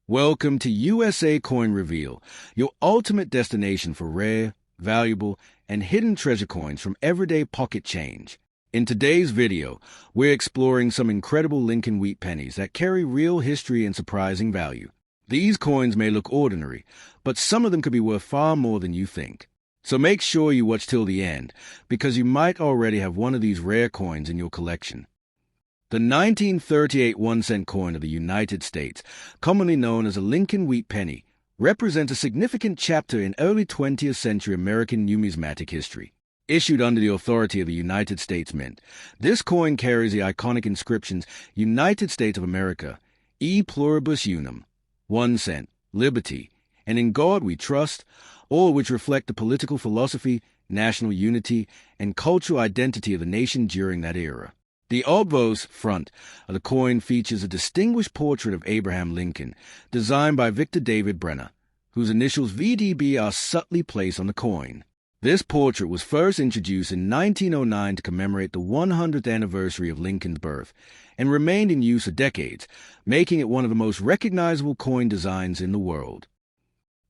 Welcome to USA Coin Reveal, your ultimate destination for rare, valuable, and hidden treasure coins from everyday pocket change. In today's video, we're exploring some incredible Lincoln wheat pennies that carry real history and surprising value. These coins may look ordinary, but some of them could be worth far more than you think. So make sure you watch till the end, because you might already have one of these rare coins in your collection. The 1938 1-cent coin of the United States, commonly known as a Lincoln wheat penny, represents a significant chapter in early 20th century American numismatic history. Issued under the authority of the United States Mint, this coin carries the iconic inscriptions United States of America, E Pluribus Unum, 1 cent, Liberty, and In God We Trust, all which reflect the political philosophy, national unity, and cultural identity of the nation during that era. The obverse front of the coin features a distinguished portrait of Abraham Lincoln, designed by Victor David Brenner, whose initials VDB are subtly placed on the coin. This portrait was first introduced in 1909 to commemorate the 100th anniversary of Lincoln's birth, and remained in use for decades, making it one of the most recognizable coin designs in the world.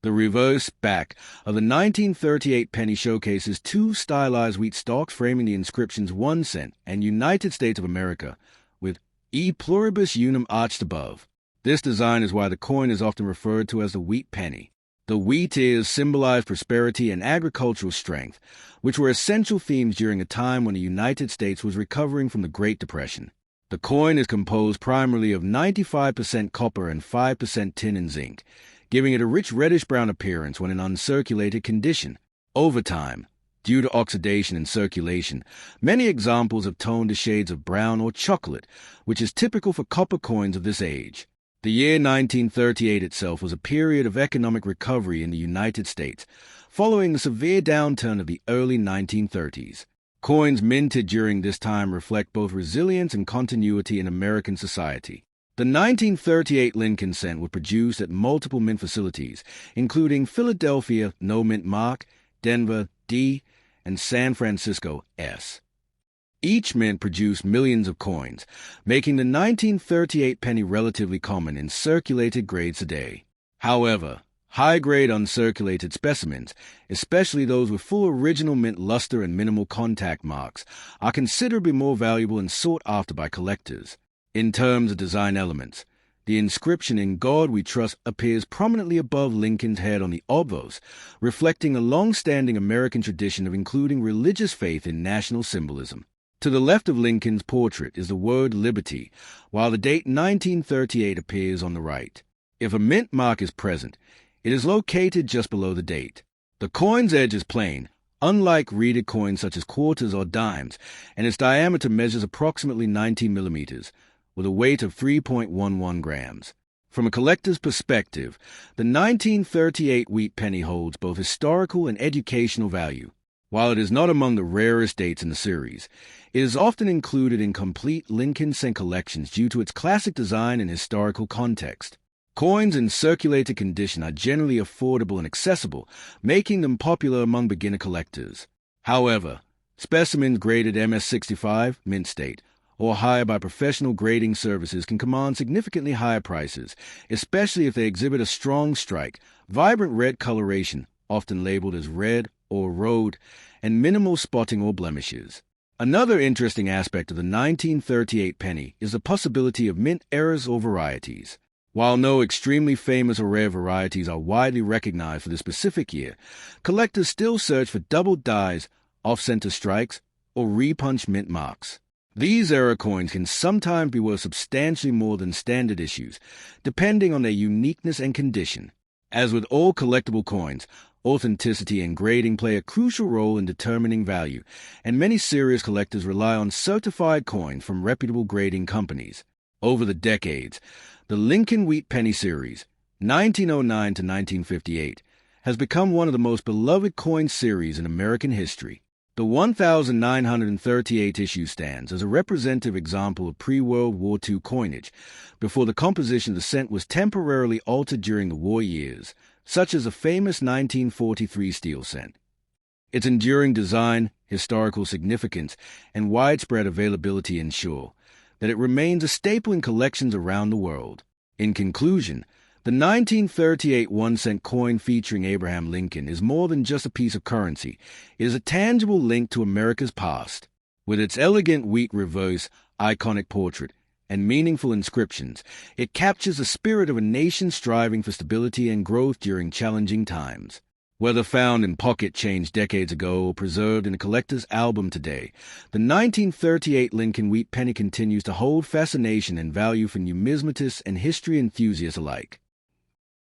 The reverse back of the 1938 penny showcases two stylized wheat stalks framing the inscriptions 1 cent and United States of America, with E Pluribus Unum arched above. This design is why the coin is often referred to as the wheat penny. The wheat ears symbolize prosperity and agricultural strength, which were essential themes during a time when the United States was recovering from the Great Depression. The coin is composed primarily of 95% copper and 5% tin and zinc, giving it a rich reddish-brown appearance when in uncirculated condition. Over time, due to oxidation and circulation, many examples have toned to shades of brown or chocolate, which is typical for copper coins of this age. The year 1938 itself was a period of economic recovery in the United States, following the severe downturn of the early 1930s. Coins minted during this time reflect both resilience and continuity in American society. The 1938 Lincoln cent was produced at multiple mint facilities, including Philadelphia, no mint mark, Denver, D, and San Francisco, S. Each mint produced millions of coins, making the 1938 penny relatively common in circulated grades today. However, high-grade uncirculated specimens, especially those with full original mint luster and minimal contact marks, are considerably more valuable and sought after by collectors. In terms of design elements, the inscription In God We Trust appears prominently above Lincoln's head on the obverse, reflecting a long-standing American tradition of including religious faith in national symbolism. To the left of Lincoln's portrait is the word Liberty, while the date 1938 appears on the right. If a mint mark is present, it is located just below the date. The coin's edge is plain, unlike reeded coins such as quarters or dimes, and its diameter measures approximately 90 millimeters, with a weight of 3.11 grams. From a collector's perspective, the 1938 wheat penny holds both historical and educational value. While it is not among the rarest dates in the series, it is often included in complete Lincoln cent collections due to its classic design and historical context. Coins in circulated condition are generally affordable and accessible, making them popular among beginner collectors. However, specimens graded MS-65, mint state, or higher by professional grading services can command significantly higher prices, especially if they exhibit a strong strike, vibrant red coloration, often labeled as red or road, and minimal spotting or blemishes. Another interesting aspect of the 1938 penny is the possibility of mint errors or varieties. While no extremely famous or rare varieties are widely recognized for the specific year, collectors still search for doubled dies, off-center strikes, or repunched mint marks. These error coins can sometimes be worth substantially more than standard issues, depending on their uniqueness and condition. As with all collectible coins, authenticity and grading play a crucial role in determining value, and many serious collectors rely on certified coins from reputable grading companies. Over the decades, the Lincoln Wheat Penny series, 1909 to 1958, has become one of the most beloved coin series in American history. The 1938 issue stands as a representative example of pre-World War II coinage, before the composition of the cent was temporarily altered during the war years, such as the famous 1943 steel cent. Its enduring design, historical significance, and widespread availability ensure that it remains a staple in collections around the world. In conclusion, The 1938 1-cent coin featuring Abraham Lincoln is more than just a piece of currency. It is a tangible link to America's past. With its elegant wheat reverse, iconic portrait, and meaningful inscriptions, it captures the spirit of a nation striving for stability and growth during challenging times. Whether found in pocket change decades ago or preserved in a collector's album today, the 1938 Lincoln wheat penny continues to hold fascination and value for numismatists and history enthusiasts alike.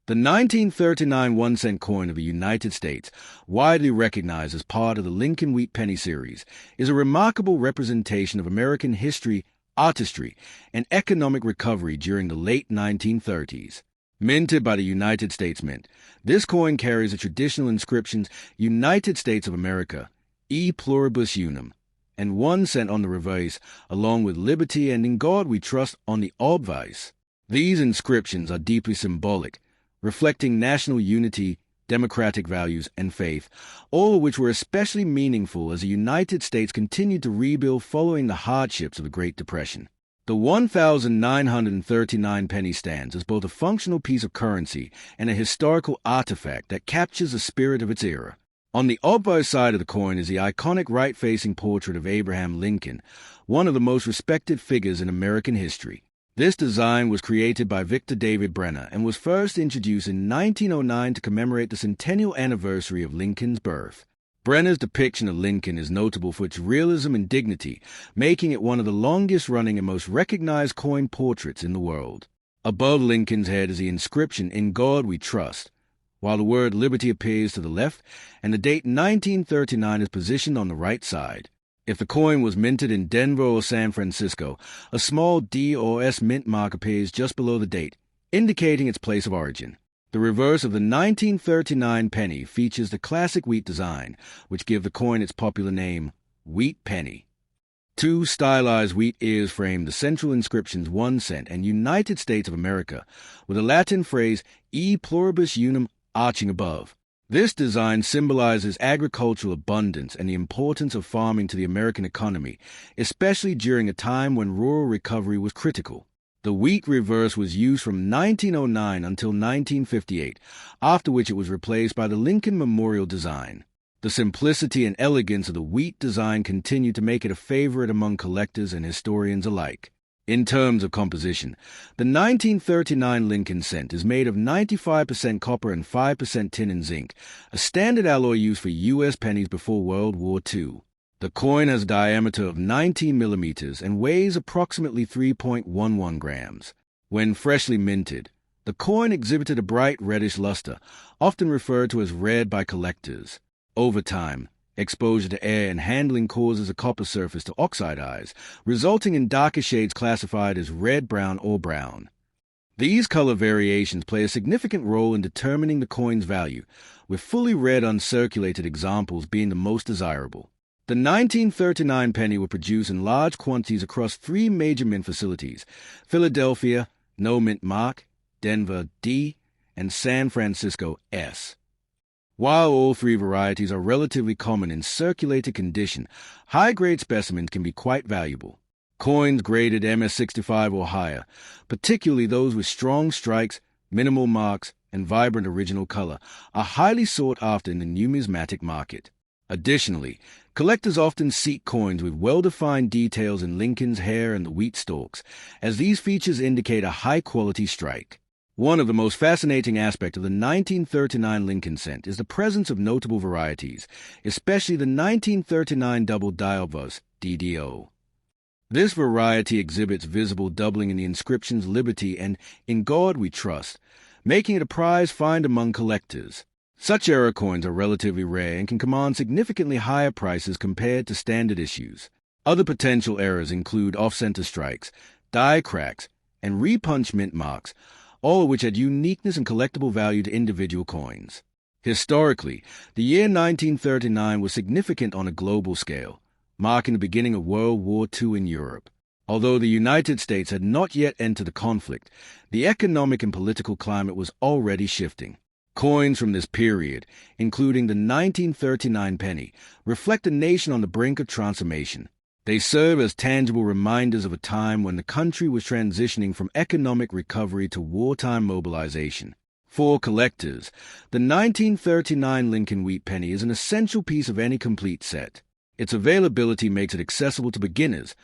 The 1939 1-cent coin of the United States, widely recognized as part of the Lincoln Wheat Penny series, is a remarkable representation of American history, artistry, and economic recovery during the late 1930s. Minted by the United States Mint, this coin carries the traditional inscriptions United States of America, E Pluribus Unum, and 1 cent on the reverse, along with Liberty and In God We Trust on the obverse. These inscriptions are deeply symbolic, reflecting national unity, democratic values, and faith, all of which were especially meaningful as the United States continued to rebuild following the hardships of the Great Depression. The 1,939 penny stands as both a functional piece of currency and a historical artifact that captures the spirit of its era. On the obverse side of the coin is the iconic right-facing portrait of Abraham Lincoln, one of the most respected figures in American history. This design was created by Victor David Brenner and was first introduced in 1909 to commemorate the centennial anniversary of Lincoln's birth. Brenner's depiction of Lincoln is notable for its realism and dignity, making it one of the longest-running and most recognized coin portraits in the world. Above Lincoln's head is the inscription, In God We Trust, while the word Liberty appears to the left, and the date 1939 is positioned on the right side. If the coin was minted in Denver or San Francisco, a small D or S mint mark appears just below the date, indicating its place of origin. The reverse of the 1939 penny features the classic wheat design, which give the coin its popular name, Wheat Penny. Two stylized wheat ears frame the central inscriptions 1 cent and United States of America, with the Latin phrase E Pluribus Unum arching above. This design symbolizes agricultural abundance and the importance of farming to the American economy, especially during a time when rural recovery was critical. The wheat reverse was used from 1909 until 1958, after which it was replaced by the Lincoln Memorial design. The simplicity and elegance of the wheat design continue to make it a favorite among collectors and historians alike. In terms of composition, the 1939 Lincoln cent is made of 95% copper and 5% tin and zinc, a standard alloy used for U.S. pennies before World War II. The coin has a diameter of 19 millimeters and weighs approximately 3.11 grams. When freshly minted, the coin exhibited a bright reddish luster, often referred to as red by collectors. Over time, exposure to air and handling causes the copper surface to oxidize, resulting in darker shades classified as red, brown, or brown. These color variations play a significant role in determining the coin's value, with fully red uncirculated examples being the most desirable. The 1939 penny were produced in large quantities across 3 major mint facilities: Philadelphia, no mint mark, Denver, D, and San Francisco, S. While all 3 varieties are relatively common in circulated condition, high-grade specimens can be quite valuable. Coins graded MS-65 or higher, particularly those with strong strikes, minimal marks, and vibrant original color, are highly sought after in the numismatic market. Additionally, collectors often seek coins with well-defined details in Lincoln's hair and the wheat stalks, as these features indicate a high-quality strike. One of the most fascinating aspects of the 1939 Lincoln cent is the presence of notable varieties, especially the 1939 double diobverse, DDO. This variety exhibits visible doubling in the inscriptions Liberty and In God We Trust, making it a prize find among collectors. Such era coins are relatively rare and can command significantly higher prices compared to standard issues. Other potential errors include off-center strikes, die cracks, and repunch mint marks, all of which add uniqueness and collectible value to individual coins. Historically, the year 1939 was significant on a global scale, marking the beginning of World War II in Europe. Although the United States had not yet entered the conflict, the economic and political climate was already shifting. Coins from this period, including the 1939 penny, reflect a nation on the brink of transformation. They serve as tangible reminders of a time when the country was transitioning from economic recovery to wartime mobilization. For collectors, the 1939 Lincoln Wheat Penny is an essential piece of any complete set. Its availability makes it accessible to beginners,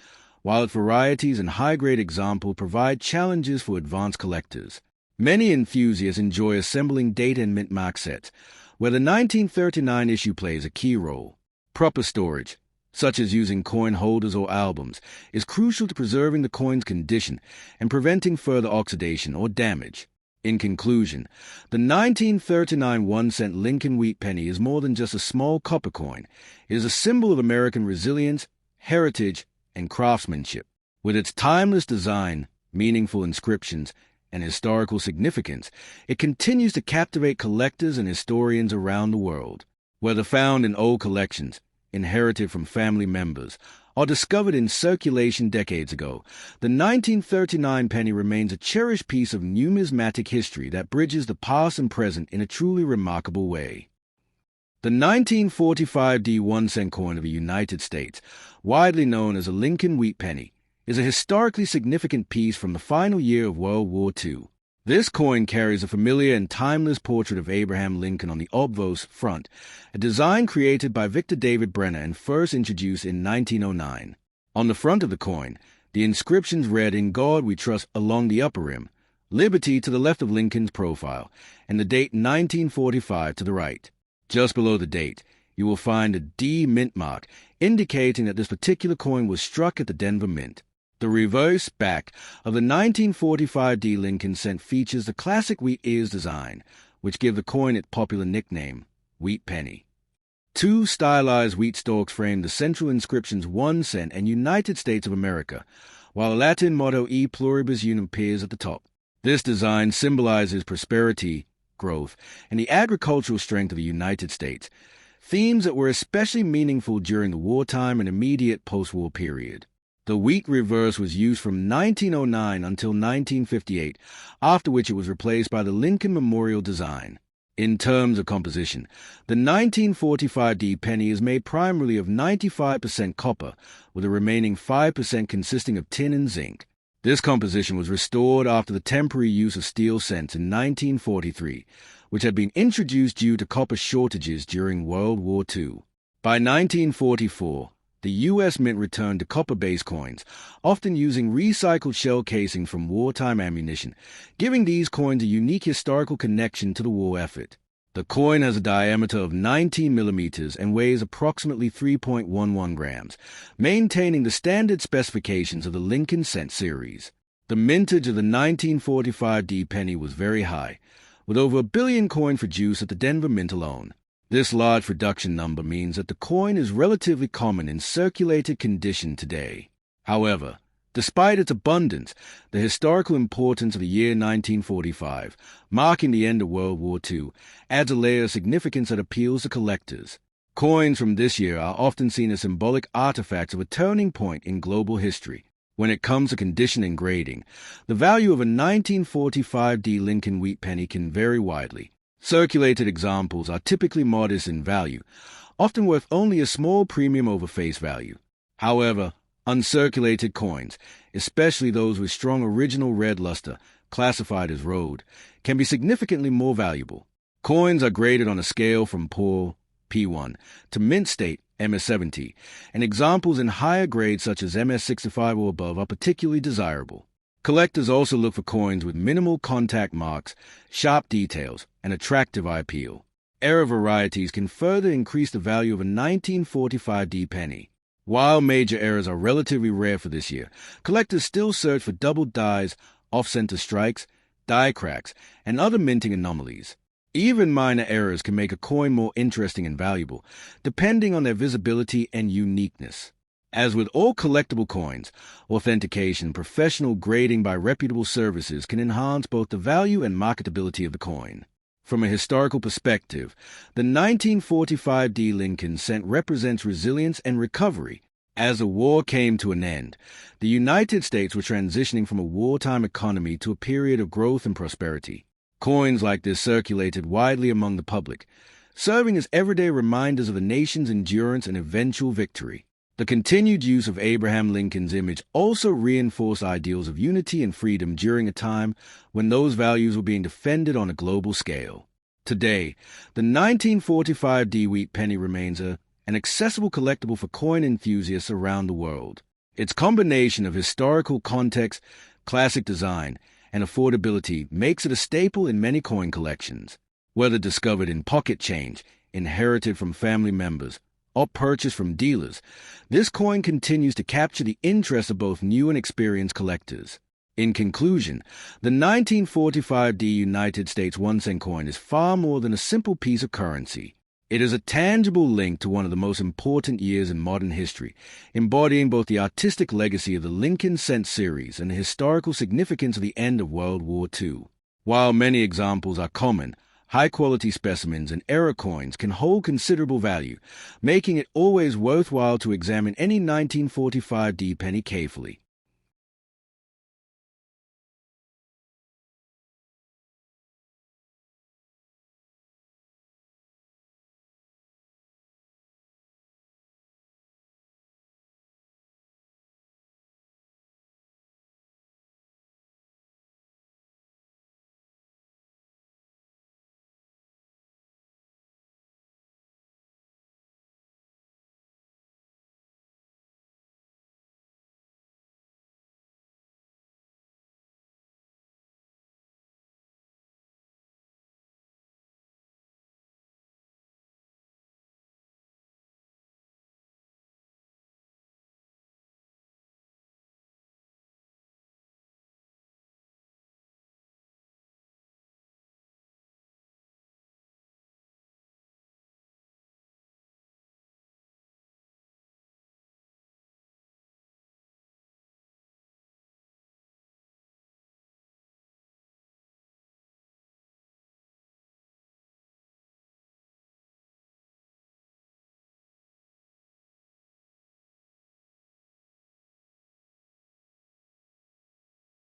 while its varieties and high-grade examples provide challenges for advanced collectors. Many enthusiasts enjoy assembling date and mint mark sets, where the 1939 issue plays a key role. Proper storage, such as using coin holders or albums, is crucial to preserving the coin's condition and preventing further oxidation or damage. In conclusion, the 1939 1-cent Lincoln Wheat Penny is more than just a small copper coin. It is a symbol of American resilience, heritage, and craftsmanship. With its timeless design, meaningful inscriptions, and historical significance, it continues to captivate collectors and historians around the world. Whether found in old collections, inherited from family members, or discovered in circulation decades ago, the 1939 penny remains a cherished piece of numismatic history that bridges the past and present in a truly remarkable way. The 1945 1-cent coin of the United States, widely known as a Lincoln Wheat Penny, is a historically significant piece from the final year of World War II. This coin carries a familiar and timeless portrait of Abraham Lincoln on the obverse front, a design created by Victor David Brenner and first introduced in 1909. On the front of the coin, the inscriptions read "In God We Trust" along the upper rim, "Liberty" to the left of Lincoln's profile, and the date 1945 to the right. Just below the date, you will find a D mint mark, indicating that this particular coin was struck at the Denver Mint. The reverse back of the 1945 Lincoln cent features the classic wheat ears design, which give the coin its popular nickname, Wheat Penny. Two stylized wheat stalks frame the central inscriptions 1 cent and United States of America, while the Latin motto E Pluribus Unum appears at the top. This design symbolizes prosperity, growth, and the agricultural strength of the United States, themes that were especially meaningful during the wartime and immediate post-war period. The wheat reverse was used from 1909 until 1958, after which it was replaced by the Lincoln Memorial design. In terms of composition, the 1945 penny is made primarily of 95% copper, with the remaining 5% consisting of tin and zinc. This composition was restored after the temporary use of steel cents in 1943, which had been introduced due to copper shortages during World War II. By 1944, the U.S. Mint returned to copper-based coins, often using recycled shell casing from wartime ammunition, giving these coins a unique historical connection to the war effort. The coin has a diameter of 19 millimeters and weighs approximately 3.11 grams, maintaining the standard specifications of the Lincoln cent series. The mintage of the 1945 penny was very high, with over 1 billion coins produced at the Denver Mint alone. This large production number means that the coin is relatively common in circulated condition today. However, despite its abundance, the historical importance of the year 1945, marking the end of World War II, adds a layer of significance that appeals to collectors. Coins from this year are often seen as symbolic artifacts of a turning point in global history. When it comes to condition and grading, the value of a 1945 Lincoln Wheat Penny can vary widely. Circulated examples are typically modest in value, often worth only a small premium over face value. However, uncirculated coins, especially those with strong original red luster, classified as road, can be significantly more valuable. Coins are graded on a scale from poor, P1, to mint state, MS-70, and examples in higher grades such as MS-65 or above are particularly desirable. Collectors also look for coins with minimal contact marks, sharp details, and attractive eye appeal. Error varieties can further increase the value of a 1945 penny. While major errors are relatively rare for this year, collectors still search for doubled dies, off-center strikes, die cracks, and other minting anomalies. Even minor errors can make a coin more interesting and valuable, depending on their visibility and uniqueness. As with all collectible coins, authentication and professional grading by reputable services can enhance both the value and marketability of the coin. From a historical perspective, the 1945 Lincoln cent represents resilience and recovery. As the war came to an end, the United States was transitioning from a wartime economy to a period of growth and prosperity. Coins like this circulated widely among the public, serving as everyday reminders of the nation's endurance and eventual victory. The continued use of Abraham Lincoln's image also reinforced ideals of unity and freedom during a time when those values were being defended on a global scale. Today, the 1945 D-Wheat penny remains an accessible collectible for coin enthusiasts around the world. Its combination of historical context, classic design, and affordability makes it a staple in many coin collections. Whether discovered in pocket change, inherited from family members, or purchased from dealers, this coin continues to capture the interest of both new and experienced collectors. In conclusion, the 1945 D United States 1-cent coin is far more than a simple piece of currency. It is a tangible link to one of the most important years in modern history, embodying both the artistic legacy of the Lincoln Cent series and the historical significance of the end of World War II. While many examples are common, high-quality specimens and era coins can hold considerable value, making it always worthwhile to examine any 1945 D penny carefully.